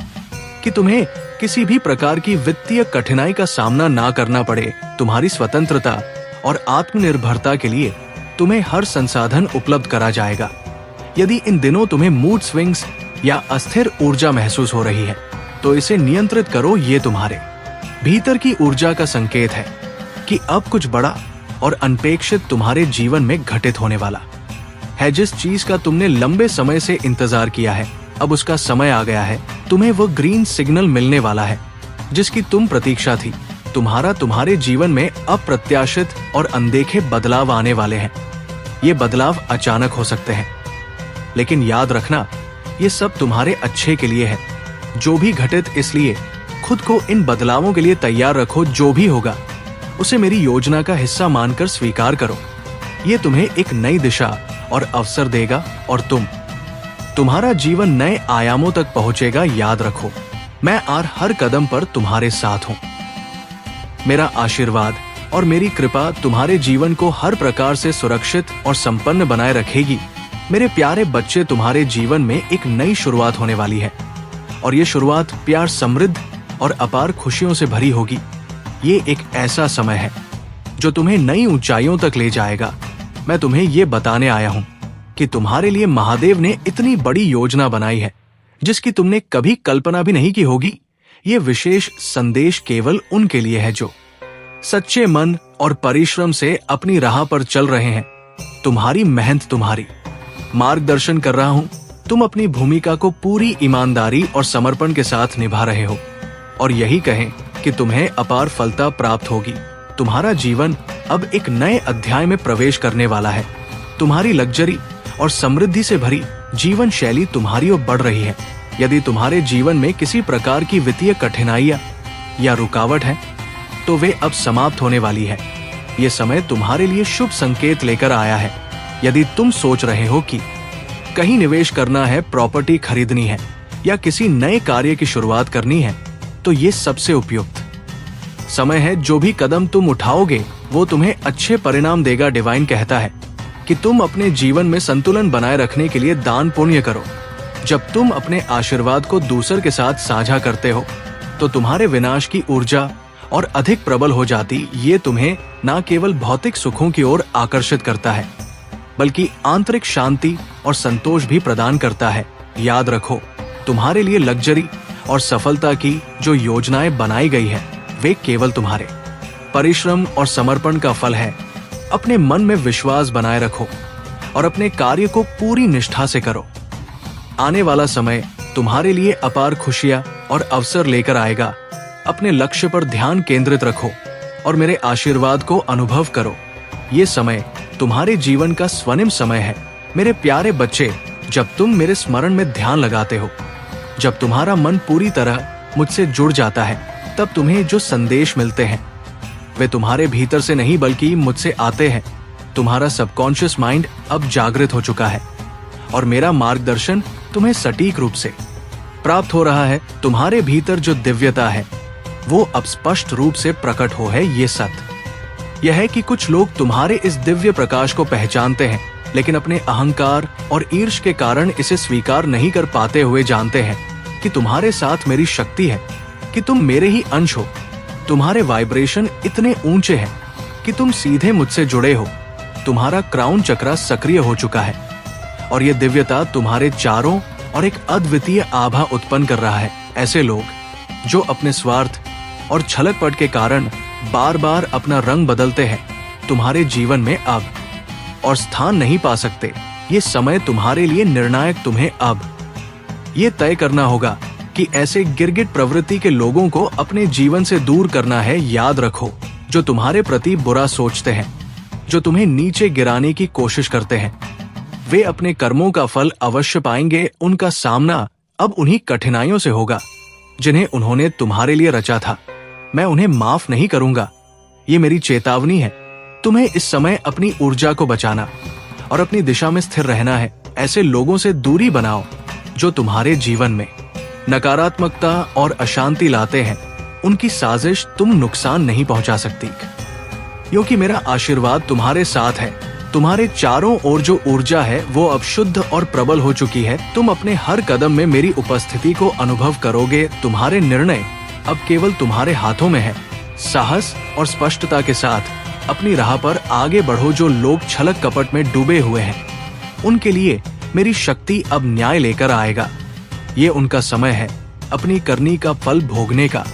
कि तुम्हें किसी भी प्रकार की वित्तीय कठिनाई का सामना ना करना पड़े। तुम्हारी स्वतंत्रता और आत्मनिर्भरता के लिए तुम्हें हर संसाधन उपलब्ध करा जाएगा। यदि इन दिनों तुम्हें मूड स्विंग्स या अस्थिर ऊर्जा महसूस हो रही है तो इसे नियंत्रित करो। ये तुम्हारे भीतर की ऊर्जा का संकेत है कि अब कुछ बड़ा और अनपेक्षित तुम्हारे जीवन में घटित होने वाला है। जिस चीज का तुमने लंबे समय से इंतजार किया है अब उसका समय आ गया है। तुम्हें वो ग्रीन सिग्नल मिलने वाला है जिसकी तुम प्रतीक्षा थी। तुम्हारे जीवन में अप्रत्याशित और अनदेखे बदलाव आने वाले हैं। ये बदलाव अचानक हो सकते हैं, लेकिन याद रखना ये सब तुम्हारे अच्छे के लिए है। जो भी घटित, इसलिए खुद को इन बदलावों के लिए तैयार रखो। जो भी होगा उसे मेरी योजना का हिस्सा मानकर स्वीकार करो। ये तुम्हें एक नई दिशा और अवसर देगा और तुम्हारा जीवन नए आयामों तक पहुंचेगा। याद रखो, मैं हर कदम पर तुम्हारे साथ हूं। मेरा आशीर्वाद और मेरी कृपा तुम्हारे जीवन को हर प्रकार से सुरक्षित और संपन्न बनाए रखेगी। मेरे प्यारे बच्चे, तुम्हारे जीवन में एक नई शुरुआत होने वाली है और ये शुरुआत प्यार, समृद्ध और अपार खुशियों से भरी होगी। ये एक ऐसा समय है जो तुम्हें नई ऊंचाइयों तक ले जाएगा। मैं तुम्हें ये बताने आया हूं कि तुम्हारे लिए महादेव ने इतनी बड़ी योजना बनाई है जिसकी तुमने कभी कल्पना भी नहीं की होगी। ये विशेष संदेश केवल उनके लिए है जो सच्चे मन और परिश्रम से अपनी राह पर चल रहे हैं। तुम्हारी मेहनत, तुम्हारी मार्गदर्शन कर रहा हूं। तुम अपनी भूमिका को पूरी ईमानदारी और समर्पण के साथ निभा रहे हो और यही कहें कि तुम्हें अपार फलता प्राप्त होगी। तुम्हारा जीवन अब एक नए अध्याय में प्रवेश करने वाला है। तुम्हारी लग्जरी और समृद्धि से भरी जीवन शैली तुम्हारी ओर बढ़ रही है। यदि तुम्हारे जीवन में किसी प्रकार की वित्तीय कठिनाइयां या रुकावट है तो वे अब समाप्त होने वाली है। ये समय तुम्हारे लिए शुभ संकेत लेकर आया है। यदि तुम सोच रहे हो कि कहीं निवेश करना है, प्रॉपर्टी खरीदनी है या किसी नए कार्य की शुरुआत करनी है, तो ये सबसे उपयुक्त समय है। जो भी कदम तुम उठाओगे वो तुम्हें अच्छे परिणाम देगा। डिवाइन कहता है कि तुम अपने जीवन में संतुलन बनाए रखने के लिए दान पुण्य करो। जब तुम अपने आशीर्वाद को दूसर के साथ साझा करते हो तो तुम्हारे विनाश की ऊर्जा और अधिक प्रबल हो जाती। ये तुम्हें न केवल भौतिक सुखों की ओर आकर्षित करता है बल्कि आंतरिक शांति और संतोष भी प्रदान करता है। याद रखो, तुम्हारे लिए लग्जरी और सफलता की जो योजनाएं बनाई गई है वे केवल तुम्हारे परिश्रम और समर्पण का फल है। अपने मन में विश्वास बनाए रखो और अपने कार्य को पूरी निष्ठा से करो। आने वाला समय तुम्हारे लिए अपार खुशियां और अवसर लेकर आएगा। अपने लक्ष्य पर ध्यान केंद्रित रखो और मेरे आशीर्वाद को अनुभव करो। ये समय तुम्हारे जीवन का स्वर्णिम समय है। मेरे प्यारे बच्चे, जब तुम मेरे स्मरण में ध्यान लगाते हो, जब तुम्हारा मन पूरी तरह मुझसे जुड़ जाता है, तब तुम्हें जो संदेश मिलते हैं वे तुम्हारे भीतर से नहीं बल्कि मुझसे आते हैं। तुम्हारा सबकॉन्शियस माइंड अब जागृत हो चुका है और मेरा मार्गदर्शन तुम्हें सटीक रूप से प्राप्त हो रहा है। तुम्हारे भीतर जो दिव्यता है वो अब स्पष्ट रूप से प्रकट हो है। ये सत्य यह है कि कुछ लोग तुम्हारे इस दिव्य प्रकाश को पहचानते हैं लेकिन अपने अहंकार और ईर्ष्या के कारण इसे स्वीकार नहीं कर पाते हुए जानते हैं कि तुम्हारे साथ मेरी शक्ति है, कि तुम मेरे ही अंश हो। तुम्हारे वाइब्रेशन इतने ऊंचे हैं कि तुम सीधे मुझसे जुड़े हो। तुम्हारा क्राउन चक्र सक्रिय हो चुका है और यह दिव्यता तुम्हारे चारों और एक अद्वितीय आभा उत्पन्न कर रहा है। ऐसे लोग जो अपने स्वार्थ और छलकपट के कारण बार बार अपना रंग बदलते हैं, तुम्हारे जीवन में अब और स्थान नहीं पा सकते। ये समय तुम्हारे लिए निर्णायक। तुम्हें अब ये तय करना होगा कि ऐसे गिरगिट प्रवृत्ति के लोगों को अपने जीवन से दूर करना है। याद रखो, जो तुम्हारे प्रति बुरा सोचते हैं, जो तुम्हें नीचे गिराने की कोशिश करते हैं, वे अपने कर्मों का फल अवश्य पाएंगे। उनका सामना अब उन्हीं कठिनाइयों से होगा जिन्हें उन्होंने तुम्हारे लिए रचा था। मैं उन्हें माफ नहीं करूंगा। ये मेरी चेतावनी है। तुम्हें इस समय अपनी ऊर्जा को बचाना और अपनी दिशा में स्थिर रहना है। ऐसे लोगों से दूरी बनाओ जो तुम्हारे जीवन में नकारात्मकता और अशांति लाते हैं। उनकी साजिश तुम नुकसान नहीं पहुंचा सकती, क्योंकि मेरा आशीर्वाद तुम्हारे साथ है। तुम्हारे चारों ओर जो ऊर्जा है वो अब शुद्ध और प्रबल हो चुकी है। तुम अपने हर कदम में मेरी उपस्थिति को अनुभव करोगे। तुम्हारे निर्णय अब केवल तुम्हारे हाथों में है। साहस और स्पष्टता के साथ अपनी राह पर आगे बढ़ो। जो लोग छलक कपट में डूबे हुए हैं, उनके लिए मेरी शक्ति अब न्याय लेकर आएगा। ये उनका समय है अपनी करनी का फल भोगने का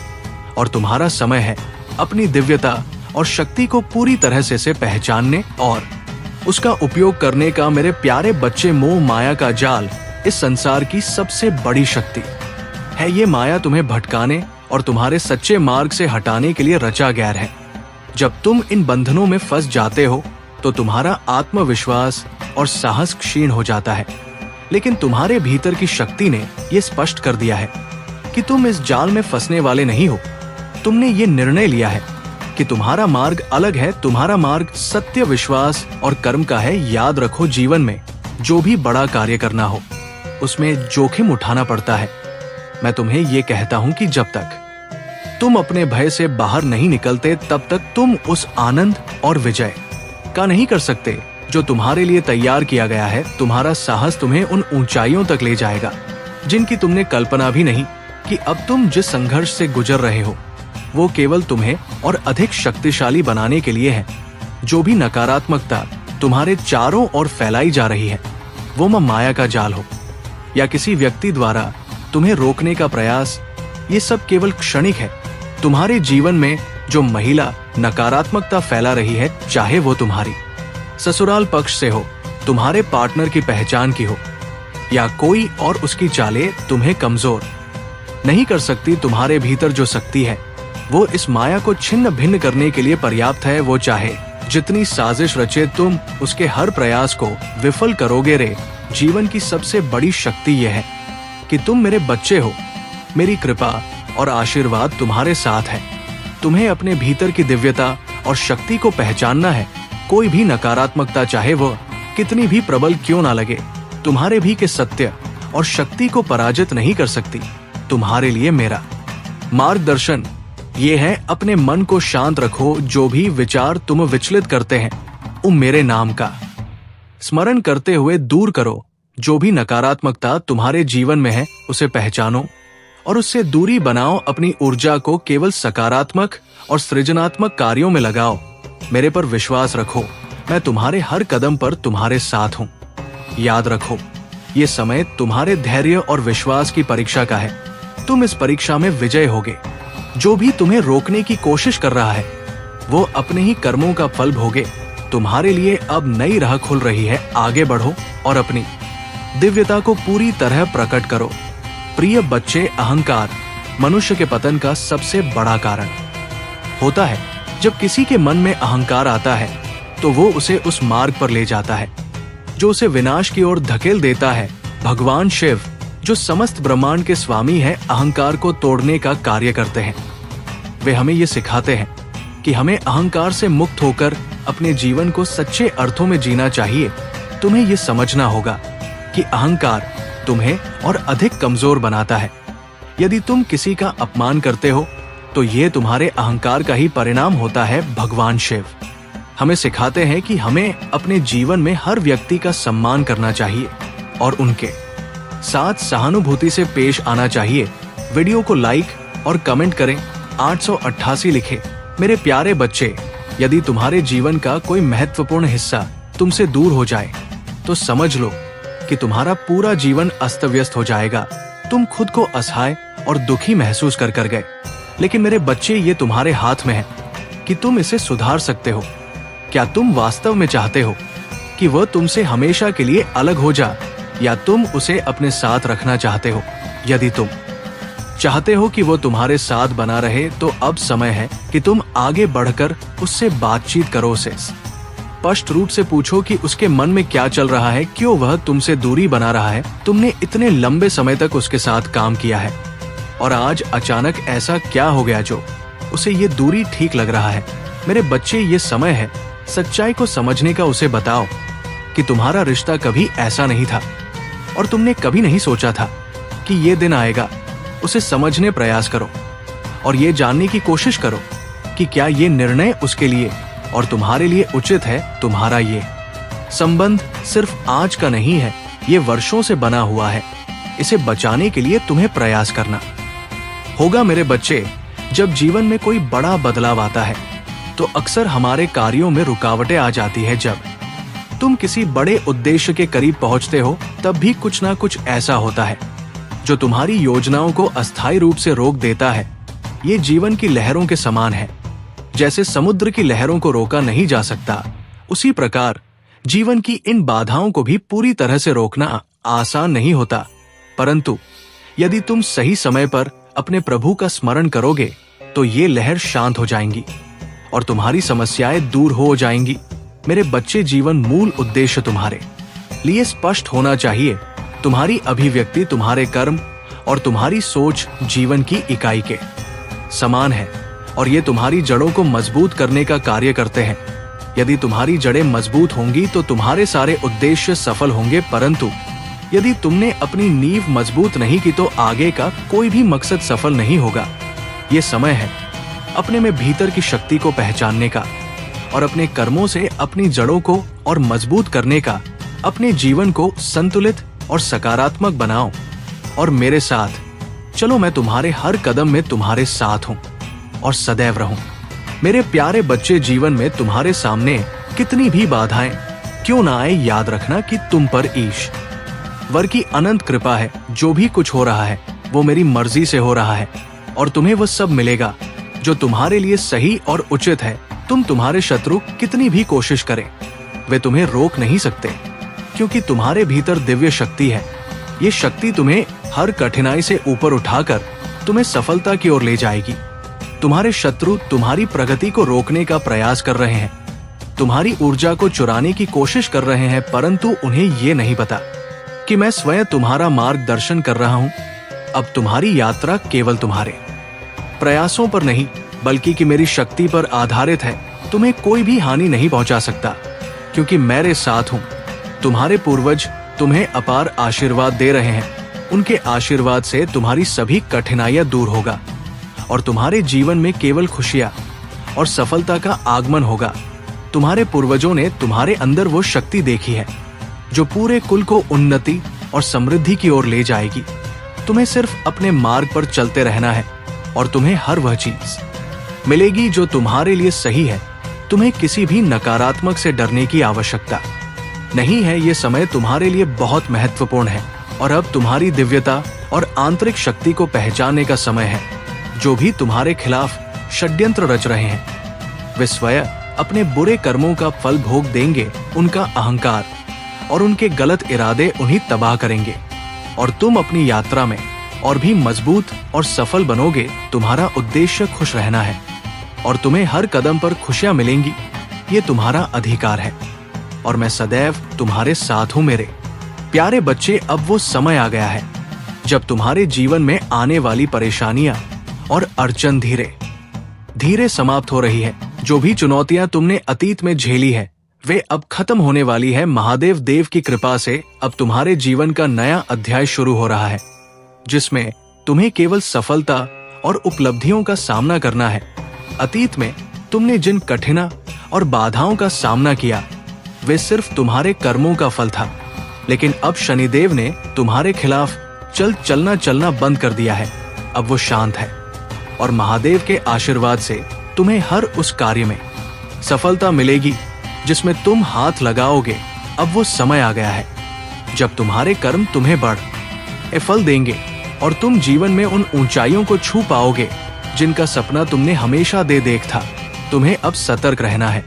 और तुम्हारा समय है अपनी दिव्यता और शक्ति को पूरी तरह से पहचानने और उसका उपयोग करने का। मेरे प्यारे बच्चे, मोह माया का जाल इस संसार की सबसे बड़ी शक्ति है। ये माया तुम्हें भटकाने और तुम्हारे सच्चे मार्ग से हटाने के लिए रचा गया है। जब तुम इन बंधनों में फंस जाते हो तो तुम्हारा आत्मविश्वास और साहस क्षीण हो जाता है, लेकिन तुम्हारे भीतर की शक्ति ने यह स्पष्ट कर दिया है कि तुम इस जाल में फंसने वाले नहीं हो। तुमने ये निर्णय लिया है कि तुम्हारा मार्ग अलग है। तुम्हारा मार्ग सत्य, विश्वास और कर्म का है। याद रखो, जीवन में जो भी बड़ा कार्य करना हो उसमें जोखिम उठाना पड़ता है। मैं तुम्हें ये कहता हूं कि जब तक तुम अपने भय से बाहर नहीं निकलते तब तक तुम उस आनंद और विजय का नहीं कर सकते जो तुम्हारे लिए तैयार किया गया है। तुम्हारा साहस तुम्हें उन ऊंचाइयों तक ले जाएगा जिनकी तुमने कल्पना भी नहीं कि अब तुम जिस संघर्ष से गुजर रहे हो वो केवल तुम्हें और अधिक शक्तिशाली बनाने के लिए है। जो भी नकारात्मकता तुम्हारे चारों ओर फैलाई जा रही है, वो माया का जाल हो या किसी व्यक्ति द्वारा तुम्हें रोकने का प्रयास, ये सब केवल क्षणिक है। तुम्हारे जीवन में जो महिला नकारात्मकता फैला रही है, चाहे वो तुम्हारी ससुराल पक्ष से हो, तुम्हारे पार्टनर की पहचान की हो या कोई और, उसकी चालें तुम्हें कमजोर नहीं कर सकती। तुम्हारे भीतर जो शक्ति है वो इस माया को छिन्न भिन्न करने के लिए पर्याप्त है। वो चाहे जितनी साजिश रचे, तुम उसके हर प्रयास को विफल करोगे रे। जीवन की सबसे बड़ी शक्ति यह है कि तुम मेरे बच्चे हो। मेरी कृपा और आशीर्वाद तुम्हारे साथ है। तुम्हें अपने भीतर की दिव्यता और शक्ति को पहचानना है। कोई भी नकारात्मकता, चाहे वो कितनी भी प्रबल क्यों ना लगे, तुम्हारे भी के सत्य और शक्ति को पराजित नहीं कर सकती। तुम्हारे लिए मेरा मार्गदर्शन ये है, अपने मन को शांत रखो। जो भी विचार तुम विचलित करते हैं, मेरे नाम का स्मरण करते हुए दूर करो। जो भी नकारात्मकता तुम्हारे जीवन में है, उसे पहचानो और उससे दूरी बनाओ। अपनी ऊर्जा को केवल सकारात्मक और सृजनात्मक कार्यों में लगाओ। मेरे पर विश्वास रखो, मैं तुम्हारे हर कदम पर तुम्हारे साथ हूँ। याद रखो, ये समय तुम्हारे धैर्य और विश्वास की परीक्षा का है। तुम इस परीक्षा में विजय होगे। जो भी तुम्हें रोकने की कोशिश कर रहा है, वो अपने ही कर्मों का फल भोगे। तुम्हारे लिए अब नई राह खुल रही है। आगे बढ़ो और अपनी दिव्यता को पूरी तरह प्रकट करो। प्रिय बच्चे, अहंकार मनुष्य के पतन का सबसे बड़ा कारण होता है। जब किसी के मन में अहंकार आता है तो वो उसे उस मार्ग पर ले जाता है जो उसे विनाश की ओर धकेल देता है। भगवान शिव, जो समस्त ब्रह्मांड के स्वामी हैं, अहंकार को तोड़ने का कार्य करते हैं। वे हमें ये सिखाते हैं कि हमें अहंकार से मुक्त होकर अपने जीवन को सच्चे अर्थों में जीना चाहिए। तुम्हें ये समझना होगा कि अहंकार तुम्हें और अधिक कमजोर बनाता है। यदि तुम किसी का अपमान करते हो तो ये तुम्हारे अहंकार का ही परिणाम होता है। भगवान शिव हमें सिखाते हैं कि हमें अपने जीवन में हर व्यक्ति का सम्मान करना चाहिए और उनके साथ सहानुभूति से पेश आना चाहिए। वीडियो को लाइक और कमेंट करें। 888 लिखें। मेरे प्यारे बच्चे, यदि तुम्हारे जीवन का कोई महत्वपूर्ण हिस्सा तुमसे दूर हो जाए तो समझ लो कि तुम्हारा पूरा जीवन अस्त व्यस्त हो जाएगा। तुम खुद को असहाय और दुखी महसूस कर गए, लेकिन मेरे बच्चे, ये तुम्हारे हाथ में है कि तुम इसे सुधार सकते हो। क्या तुम वास्तव में चाहते हो कि वह तुमसे हमेशा के लिए अलग हो जा, या तुम उसे अपने साथ रखना चाहते हो? यदि तुम चाहते हो कि वो तुम्हारे साथ बना रहे, तो अब समय है कि तुम आगे बढ़कर उससे बातचीत करो। उसे स्पष्ट रूप से पूछो कि उसके मन में क्या चल रहा है, क्यों वह तुमसे दूरी बना रहा है। तुमने इतने लंबे समय तक उसके साथ काम किया है और आज अचानक ऐसा क्या हो गया जो उसे ये दूरी ठीक लग रहा है? मेरे बच्चे, ये समय है सच्चाई को समझने का। उसे बताओ कि तुम्हारा रिश्ता कभी ऐसा नहीं था और तुमने कभी नहीं सोचा था कि ये दिन आएगा। उसे समझने प्रयास करो और ये जानने की कोशिश करो कि क्या ये निर्णय उसके लिए और तुम्हारे लिए उचित है। तुम्हारा ये संबंध सिर्फ आज का नहीं है, ये वर्षों से बना हुआ है। इसे बचाने के लिए तुम्हें प्रयास करना होगा। मेरे बच्चे, जब जीवन में कोई बड़ा बदलाव आता है तो अक्सर हमारे कार्यों में रुकावटें आ जाती है। जब तुम किसी बड़े उद्देश्य के करीब पहुंचते हो, तब भी कुछ ना कुछ ऐसा होता है जो तुम्हारी योजनाओं को अस्थायी रूप से रोक देता है। ये जीवन की लहरों के समान है। जैसे समुद्र की लहरों को रोका नहीं जा सकता, उसी प्रकार जीवन की इन बाधाओं को भी पूरी तरह से रोकना आसान नहीं होता। परंतु यदि तुम सही समय पर अपने प्रभु का स्मरण करोगे तो ये लहर शांत हो जाएंगी और तुम्हारी समस्याएं दूर हो जाएंगी। मेरे बच्चे, जीवन मूल उद्देश्य तुम्हारे लिए स्पष्ट होना चाहिए। तुम्हारी अभिव्यक्ति, तुम्हारे कर्म और तुम्हारी सोच जीवन की इकाई के समान है और ये तुम्हारी जड़ों को मजबूत करने का कार्य करते हैं। यदि तुम्हारी जड़ें मजबूत होंगी तो तुम्हारे सारे उद्देश्य सफल होंगे, परंतु यदि तुमने अपनी नींव मजबूत नहीं की तो आगे का कोई भी मकसद सफल नहीं होगा। ये समय है अपने में भीतर की शक्ति को पहचानने का और अपने कर्मों से अपनी जड़ों को और मजबूत करने का, अपने जीवन को संतुलित और सकारात्मक बनाओ और मेरे साथ चलो। मैं तुम्हारे हर कदम में तुम्हारे साथ हूँ और सदैव रहूं। मेरे प्यारे बच्चे, जीवन में तुम्हारे सामने कितनी भी बाधाएं क्यों ना आए, याद रखना कि तुम पर ईश्वर की अनंत कृपा है। जो भी कुछ हो रहा है वो मेरी मर्जी से हो रहा है और तुम्हें वो सब मिलेगा जो तुम्हारे लिए सही और उचित है। तुम्हारे शत्रु कितनी भी कोशिश करें, वे तुम्हें रोक नहीं सकते, क्योंकि तुम्हारे भीतर दिव्य शक्ति है। ये शक्ति तुम्हें हर कठिनाई से ऊपर उठाकर तुम्हें सफलता की ओर ले जाएगी। तुम्हारे शत्रु तुम्हारी प्रगति को रोकने का प्रयास कर रहे हैं, तुम्हारी ऊर्जा को चुराने की कोशिश कर रहे हैं, परंतु उन्हें ये नहीं पता कि मैं स्वयं तुम्हारा मार्गदर्शन कर रहा हूं। अब तुम्हारी यात्रा केवल तुम्हारे प्रयासों पर नहीं, बल्कि कि मेरी शक्ति पर आधारित है। तुम्हें कोई भी हानि नहीं पहुंचा सकता, क्योंकि मेरे साथ हूं। तुम्हारे पूर्वज तुम्हें अपार आशीर्वाद दे रहे हैं। उनके आशीर्वाद से तुम्हारी सभी कठिनाइयां दूर होगा और तुम्हारे जीवन में केवल खुशियां और सफलता का आगमन होगा। तुम्हारे पूर्वजों ने तुम्हारे अंदर वो शक्ति देखी है जो पूरे कुल को उन्नति और समृद्धि की ओर ले जाएगी। तुम्हें सिर्फ अपने मार्ग पर चलते रहना है और तुम्हें हर वह चीज मिलेगी जो तुम्हारे लिए सही है। तुम्हें किसी भी नकारात्मक से डरने की आवश्यकता नहीं है। ये समय तुम्हारे लिए बहुत महत्वपूर्ण है और अब तुम्हारी दिव्यता और आंतरिक शक्ति को पहचानने का समय है। जो भी तुम्हारे खिलाफ षड्यंत्र रच रहे हैं, वे स्वयं अपने बुरे कर्मों का फल भोग देंगे। उनका अहंकार और उनके गलत इरादे उन्हें तबाह करेंगे और तुम अपनी यात्रा में और भी मजबूत और सफल बनोगे। तुम्हारा उद्देश्य खुश रहना है और तुम्हें हर कदम पर खुशियां मिलेंगी। ये तुम्हारा अधिकार है और मैं सदैव तुम्हारे साथ हूं। मेरे प्यारे बच्चे, अब वो समय आ गया है जब तुम्हारे जीवन में आने वाली परेशानियां और अड़चन धीरे धीरे समाप्त हो रही है। जो भी चुनौतियां तुमने अतीत में झेली है, वे अब खत्म होने वाली है। महादेव देव की कृपा से अब तुम्हारे जीवन का नया अध्याय शुरू हो रहा है, जिसमें तुम्हें केवल सफलता और उपलब्धियों का सामना करना है। अतीत में तुमने जिन कठिना और बाधाओं का सामना किया, वे सिर्फ तुम्हारे कर्मों का फल था, लेकिन अब शनिदेव ने तुम्हारे खिलाफ चलना बंद कर दिया है। अब वो शांत है और महादेव के आशीर्वाद से तुम्हें हर उस कार्य में सफलता मिलेगी जिसमें तुम हाथ लगाओगे। अब वो समय आ गया है जब तुम्हारे कर्म तुम्हें बढ़ फल देंगे और तुम जीवन में उन ऊंचाइयों को छू पाओगे जिनका सपना तुमने हमेशा देखा। तुम्हें अब सतर्क रहना है,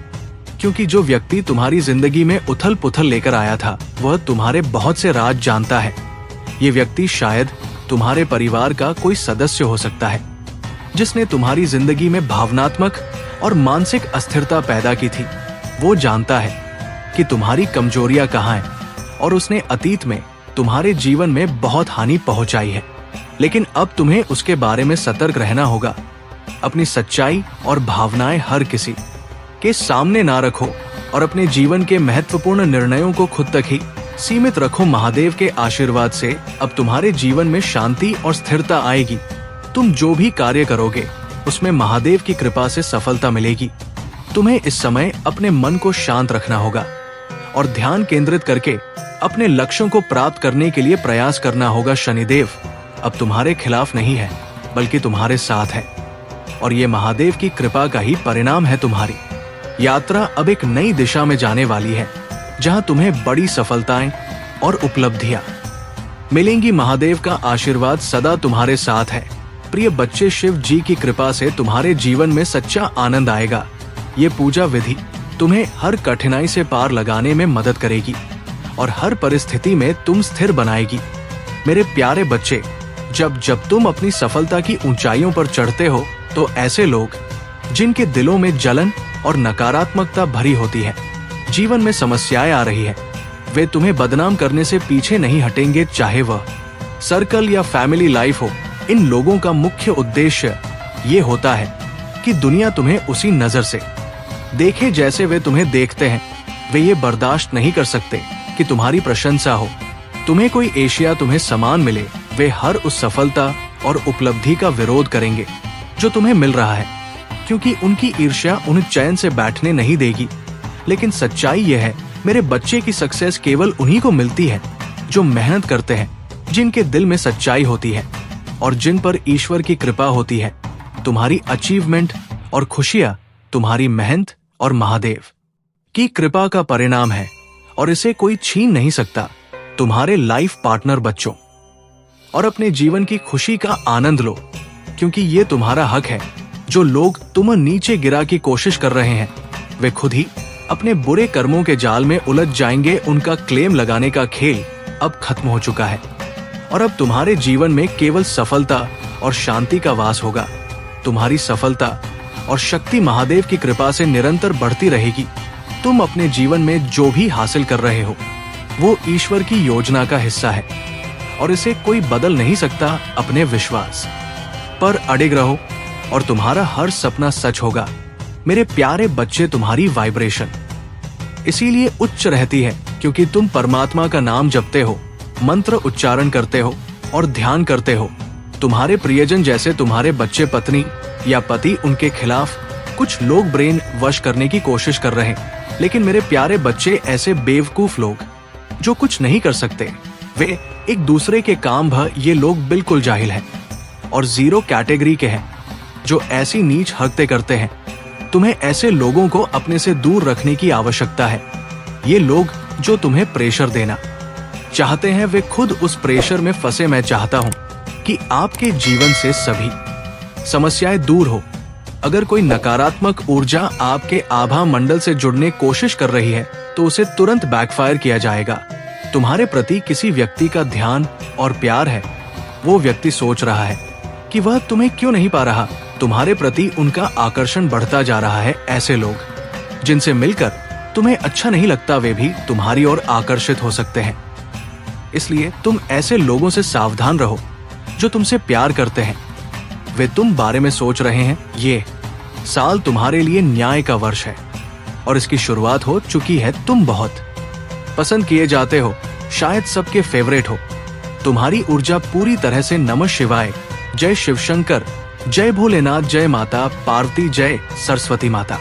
क्योंकि जो व्यक्ति तुम्हारी जिंदगी में उथल पुथल लेकर आया था, वह तुम्हारे बहुत से राज जानता है। ये व्यक्ति शायद तुम्हारे परिवार का कोई सदस्य हो सकता है, जिसने तुम्हारी जिंदगी में भावनात्मक और मानसिक अस्थिरता पैदा की थी। वो जानता है कि तुम्हारी कमजोरियां कहाँ हैं और उसने अतीत में तुम्हारे जीवन में बहुत हानि पहुंचाई है, लेकिन अब तुम्हें उसके बारे में सतर्क रहना होगा। अपनी सच्चाई और भावनाएं हर किसी के सामने ना रखो और अपने जीवन के महत्वपूर्ण निर्णयों को खुद तक ही सीमित रखो। महादेव के आशीर्वाद से अब तुम्हारे जीवन में शांति और स्थिरता आएगी। तुम जो भी कार्य करोगे उसमें महादेव की कृपा से सफलता मिलेगी। तुम्हें इस समय अपने मन को शांत रखना होगा और ध्यान केंद्रित करके अपने लक्ष्यों को प्राप्त करने के लिए प्रयास करना होगा। शनिदेव अब तुम्हारे खिलाफ नहीं है, बल्कि तुम्हारे साथ है और ये महादेव की कृपा का ही परिणाम है। तुम्हारी यात्रा अब एक नई दिशा में जाने वाली है, जहां तुम्हें बड़ी सफलताएं और उपलब्धियां मिलेंगी। महादेव का आशीर्वाद सदा तुम्हारे साथ है। प्रिय बच्चे, शिव जी की कृपा से तुम्हारे जीवन में सच्चा आनंद आएगा। ये पूजा विधि तुम्हें हर कठिनाई से पार लगाने में मदद करेगी और हर परिस्थिति में तुम स्थिर बनाएगी। मेरे प्यारे बच्चे, जब तुम अपनी सफलता की ऊंचाइयों पर चढ़ते हो, तो ऐसे लोग जिनके दिलों में जलन और नकारात्मकता भरी होती है, जीवन में समस्याएं आ रही है, वे तुम्हें बदनाम करने से पीछे नहीं हटेंगे। चाहे वह सर्कल या फैमिली लाइफ हो, इन लोगों का मुख्य उद्देश्य ये होता है कि दुनिया तुम्हें उसी नजर से देखे जैसे वे तुम्हें देखते हैं। वे ये बर्दाश्त नहीं कर सकते कि तुम्हारी प्रशंसा हो, तुम्हें कोई एशिया तुम्हें समान मिले। वे हर उस सफलता और उपलब्धि का विरोध करेंगे जो तुम्हें मिल रहा है, क्योंकि उनकी ईर्ष्या उन्हें चैन से बैठने नहीं देगी। लेकिन सच्चाई यह है, मेरे बच्चे की सक्सेस केवल उन्हीं को मिलती है जो मेहनत करते हैं, जिनके दिल में सच्चाई होती है और जिन पर ईश्वर की कृपा होती है। तुम्हारी अचीवमेंट और खुशियां तुम्हारी मेहनत और महादेव की कृपा का परिणाम है और इसे कोई छीन नहीं सकता। तुम्हारे लाइफ पार्टनर बच्चों, और अपने जीवन की खुशी का आनंद लो, क्योंकि ये तुम्हारा हक है। जो लोग तुम्हें नीचे गिरा की कोशिश कर रहे हैं, वे खुद ही अपने बुरे कर्मों के जाल में उलझ जाएंगे। उनका क्लेम लगाने का खेल अब खत्म हो चुका है और अब तुम्हारे जीवन में केवल सफलता और शांति का वास होगा। तुम्हारी सफलता और शक्ति महादेव की कृपा से निरंतर बढ़ती रहेगी। तुम अपने जीवन में जो भी हासिल कर रहे हो, वो ईश्वर की योजना का हिस्सा है और इसे कोई बदल नहीं सकता। अपने विश्वास पर अडिग रहो और तुम्हारा हर सपना सच होगा। मेरे प्यारे बच्चे, तुम्हारी वाइब्रेशन इसीलिए उच्च रहती है क्योंकि तुम परमात्मा का नाम जपते हो, मंत्र उच्चारण करते हो और ध्यान करते हो। तुम्हारे प्रियजन जैसे तुम्हारे बच्चे, पत्नी या पति, उनके खिलाफ कुछ लोग ब्रेन वश करने की कोशिश कर रहे हैं, लेकिन मेरे प्यारे बच्चे, ऐसे बेवकूफ लोग जो कुछ नहीं कर सकते, वे एक दूसरे के काम ये लोग बिल्कुल जाहिल हैं और जीरो कैटेगरी के हैं जो ऐसी नीच हरकतें करते हैं। तुम्हें ऐसे लोगों को अपने से दूर रखने की आवश्यकता है। ये लोग जो तुम्हें प्रेशर देना चाहते हैं, वे खुद उस प्रेशर में फंसे। मैं चाहता हूं कि आपके जीवन से सभी समस्याएं दूर हो। अगर कोई नकारात्मक ऊर्जा आपके आभा मंडल से जुड़ने की कोशिश कर रही है, तो उसे तुरंत बैकफायर किया जाएगा। तुम्हारे प्रति किसी व्यक्ति का ध्यान और प्यार है। वो व्यक्ति सोच रहा है कि वह तुम्हें क्यों नहीं पा रहा। तुम्हारे प्रति उनका आकर्षण बढ़ता जा रहा है। ऐसे लोग जिनसे मिलकर तुम्हें अच्छा नहीं लगता, वे भी तुम्हारी ओर आकर्षित हो सकते हैं। इसलिए तुम ऐसे लोगों से सावधान रहो जो तुमसे प्यार करते हैं। वे तुम बारे में सोच रहे हैं। ये साल तुम्हारे लिए न्याय का वर्ष है और इसकी शुरुआत हो चुकी है। तुम बहुत पसंद किए जाते हो, शायद सबके फेवरेट हो। तुम्हारी ऊर्जा पूरी तरह से नमः शिवाय, जय शिव शंकर, जय भोलेनाथ, जय माता पार्वती, जय सरस्वती माता।